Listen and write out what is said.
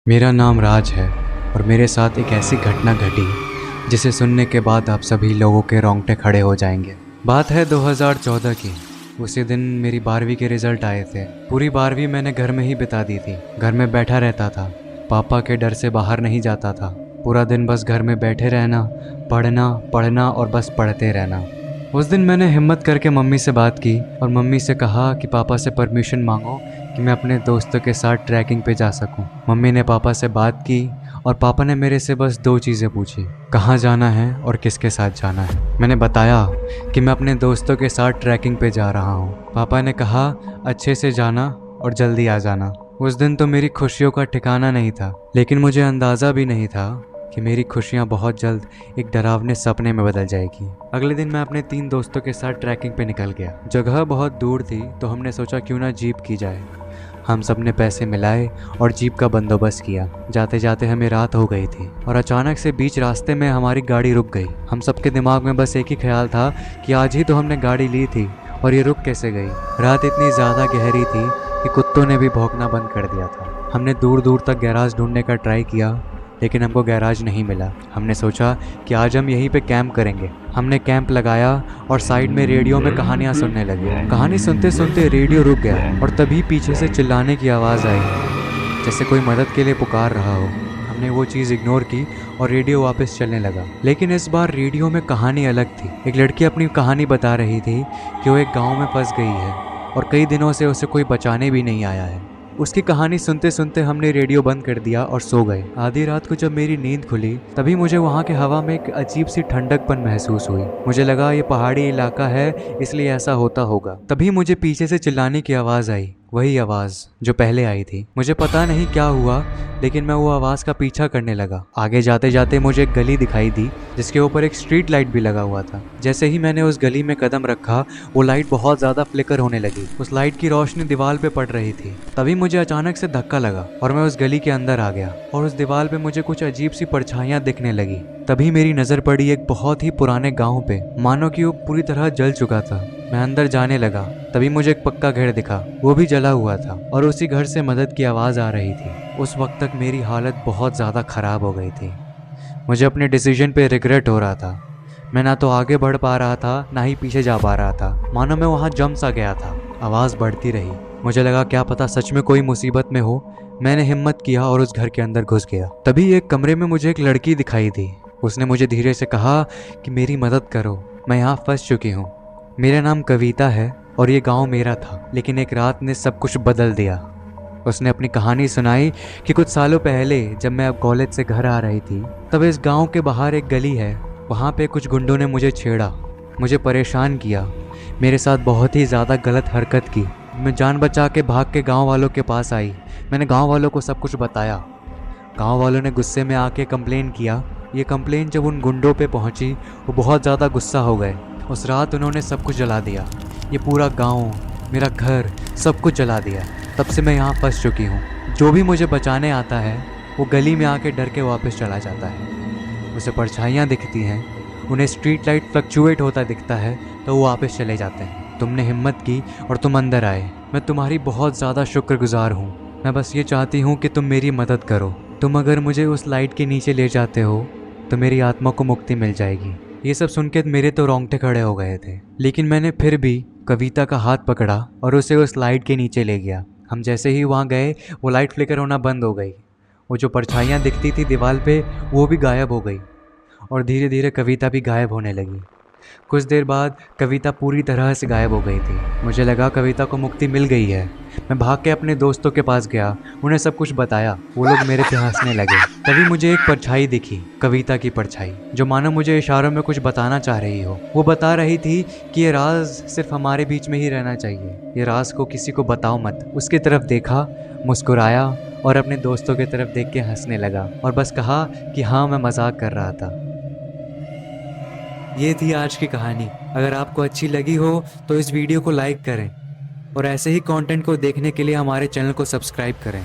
मेरा नाम राज है और मेरे साथ एक ऐसी घटना घटी जिसे सुनने के बाद आप सभी लोगों के रोंगटे खड़े हो जाएंगे। बात है 2014 की। उसी दिन मेरी 12वीं के रिजल्ट आए थे। पूरी 12वीं मैंने घर में ही बिता दी थी। घर में बैठा रहता था, पापा के डर से बाहर नहीं जाता था। पूरा दिन बस घर में बैठे रहना, पढ़ना पढ़ना और बस पढ़ते रहना। उस दिन मैंने हिम्मत करके मम्मी से बात की और मम्मी से कहा कि पापा से परमिशन मांगो कि मैं अपने दोस्तों के साथ ट्रैकिंग पे जा सकूं। मम्मी ने पापा से बात की और पापा ने मेरे से बस दो चीज़ें पूछी, कहाँ जाना है और किसके साथ जाना है। मैंने बताया कि मैं अपने दोस्तों के साथ ट्रैकिंग पे जा रहा हूँ। पापा ने कहा अच्छे से जाना और जल्दी आ जाना। उस दिन तो मेरी खुशियों का ठिकाना नहीं था, लेकिन मुझे अंदाज़ा भी नहीं था कि मेरी खुशियाँ बहुत जल्द एक डरावने सपने में बदल जाएगी। अगले दिन मैं अपने 3 दोस्तों के साथ ट्रैकिंग पे निकल गया। जगह बहुत दूर थी तो हमने सोचा क्यों ना जीप की जाए। हम सब ने पैसे मिलाए और जीप का बंदोबस्त किया। जाते जाते हमें रात हो गई थी और अचानक से बीच रास्ते में हमारी गाड़ी रुक गई। हम सबके दिमाग में बस एक ही ख्याल था कि आज ही तो हमने गाड़ी ली थी और ये रुक कैसे गई। रात इतनी ज़्यादा गहरी थी कि कुत्तों ने भी भौंकना बंद कर दिया था। हमने दूर दूर तक गैराज ढूंढने का ट्राई किया, लेकिन हमको गैराज नहीं मिला। हमने सोचा कि आज हम यहीं पे कैंप करेंगे। हमने कैंप लगाया और साइड में रेडियो में कहानियाँ सुनने लगे। कहानी सुनते सुनते रेडियो रुक गया और तभी पीछे से चिल्लाने की आवाज़ आई, जैसे कोई मदद के लिए पुकार रहा हो। हमने वो चीज़ इग्नोर की और रेडियो वापस चलने लगा। लेकिन इस बार रेडियो में कहानी अलग थी। एक लड़की अपनी कहानी बता रही थी कि वो एक गाँव में फंस गई है और कई दिनों से उसे कोई बचाने भी नहीं आया है। उसकी कहानी सुनते सुनते हमने रेडियो बंद कर दिया और सो गए। आधी रात को जब मेरी नींद खुली तभी मुझे वहाँ के हवा में एक अजीब सी ठंडकपन महसूस हुई। मुझे लगा ये पहाड़ी इलाका है इसलिए ऐसा होता होगा। तभी मुझे पीछे से चिल्लाने की आवाज़ आई, वही आवाज़ जो पहले आई थी। मुझे पता नहीं क्या हुआ, लेकिन मैं वो आवाज़ का पीछा करने लगा। आगे जाते जाते मुझे एक गली दिखाई दी जिसके ऊपर एक स्ट्रीट लाइट भी लगा हुआ था। जैसे ही मैंने उस गली में कदम रखा वो लाइट बहुत ज़्यादा फ्लिकर होने लगी। उस लाइट की रोशनी दीवार पे पड़ रही थी। तभी मुझे अचानक से धक्का लगा और मैं उस गली के अंदर आ गया और उस दीवार पे मुझे कुछ अजीब सी परछाइयाँ दिखने लगी। तभी मेरी नज़र पड़ी एक बहुत ही पुराने गाँव पे, मानो कि वो पूरी तरह जल चुका था। मैं अंदर जाने लगा तभी मुझे एक पक्का घर दिखा, वो भी जला हुआ था और उसी घर से मदद की आवाज़ आ रही थी। उस वक्त तक मेरी हालत बहुत ज़्यादा ख़राब हो गई थी। मुझे अपने डिसीजन पे रिग्रेट हो रहा था। मैं ना तो आगे बढ़ पा रहा था ना ही पीछे जा पा रहा था, मानो मैं वहाँ जम सा गया था। आवाज़ बढ़ती रही। मुझे लगा क्या पता सच में कोई मुसीबत में हो। मैंने हिम्मत किया और उस घर के अंदर घुस गया। तभी एक कमरे में मुझे एक लड़की दिखाई दी। उसने मुझे धीरे से कहा कि मेरी मदद करो, मैं यहाँ फंस चुकी हूँ। मेरा नाम कविता है और ये गांव मेरा था, लेकिन एक रात ने सब कुछ बदल दिया। उसने अपनी कहानी सुनाई कि कुछ सालों पहले जब मैं अब कॉलेज से घर आ रही थी तब इस गांव के बाहर एक गली है, वहाँ पे कुछ गुंडों ने मुझे छेड़ा, मुझे परेशान किया, मेरे साथ बहुत ही ज़्यादा गलत हरकत की। मैं जान बचा के भाग के गांव वालों के पास आई। मैंने गांव वालों को सब कुछ बताया। गांव वालों ने गुस्से में आके कंप्लेन किया। ये कंप्लेन जब उन गुंडों पे पहुंची वो बहुत ज़्यादा गुस्सा हो गए। उस रात उन्होंने सब कुछ जला दिया। ये पूरा गांव, मेरा घर, सब कुछ जला दिया। तब से मैं यहाँ फंस चुकी हूँ। जो भी मुझे बचाने आता है वो गली में आके डर के वापस चला जाता है। उसे परछाइयाँ दिखती हैं, उन्हें स्ट्रीट लाइट फ्लक्चुएट होता दिखता है तो वो वापस चले जाते हैं। तुमने हिम्मत की और तुम अंदर आए। मैं तुम्हारी बहुत ज़्यादा शुक्रगुजार हूँ। मैं बस ये चाहती हूँ कि तुम मेरी मदद करो। तुम अगर मुझे उस लाइट के नीचे ले जाते हो तो मेरी आत्मा को मुक्ति मिल जाएगी। ये सब सुन के मेरे तो रोंगटे खड़े हो गए थे, लेकिन मैंने फिर भी कविता का हाथ पकड़ा और उसे उस लाइट के नीचे ले गया। हम जैसे ही वहाँ गए वो लाइट फ्लिकर होना बंद हो गई। वो जो परछाइयाँ दिखती थी दीवार पे वो भी गायब हो गई और धीरे धीरे कविता भी गायब होने लगी। कुछ देर बाद कविता पूरी तरह से गायब हो गई थी। मुझे लगा कविता को मुक्ति मिल गई है। मैं भाग के अपने दोस्तों के पास गया, उन्हें सब कुछ बताया। वो लोग मेरे पे हंसने लगे। तभी मुझे एक परछाई दिखी, कविता की परछाई, जो मानो मुझे इशारों में कुछ बताना चाह रही हो। वो बता रही थी कि ये राज सिर्फ हमारे बीच में ही रहना चाहिए, ये राज को किसी को बताओ मत। उसकी तरफ देखा, मुस्कुराया और अपने दोस्तों की तरफ देख के हंसने लगा और बस कहा कि हाँ मैं मजाक कर रहा था। ये थी आज की कहानी। अगर आपको अच्छी लगी हो तो इस वीडियो को लाइक करें और ऐसे ही कंटेंट को देखने के लिए हमारे चैनल को सब्सक्राइब करें।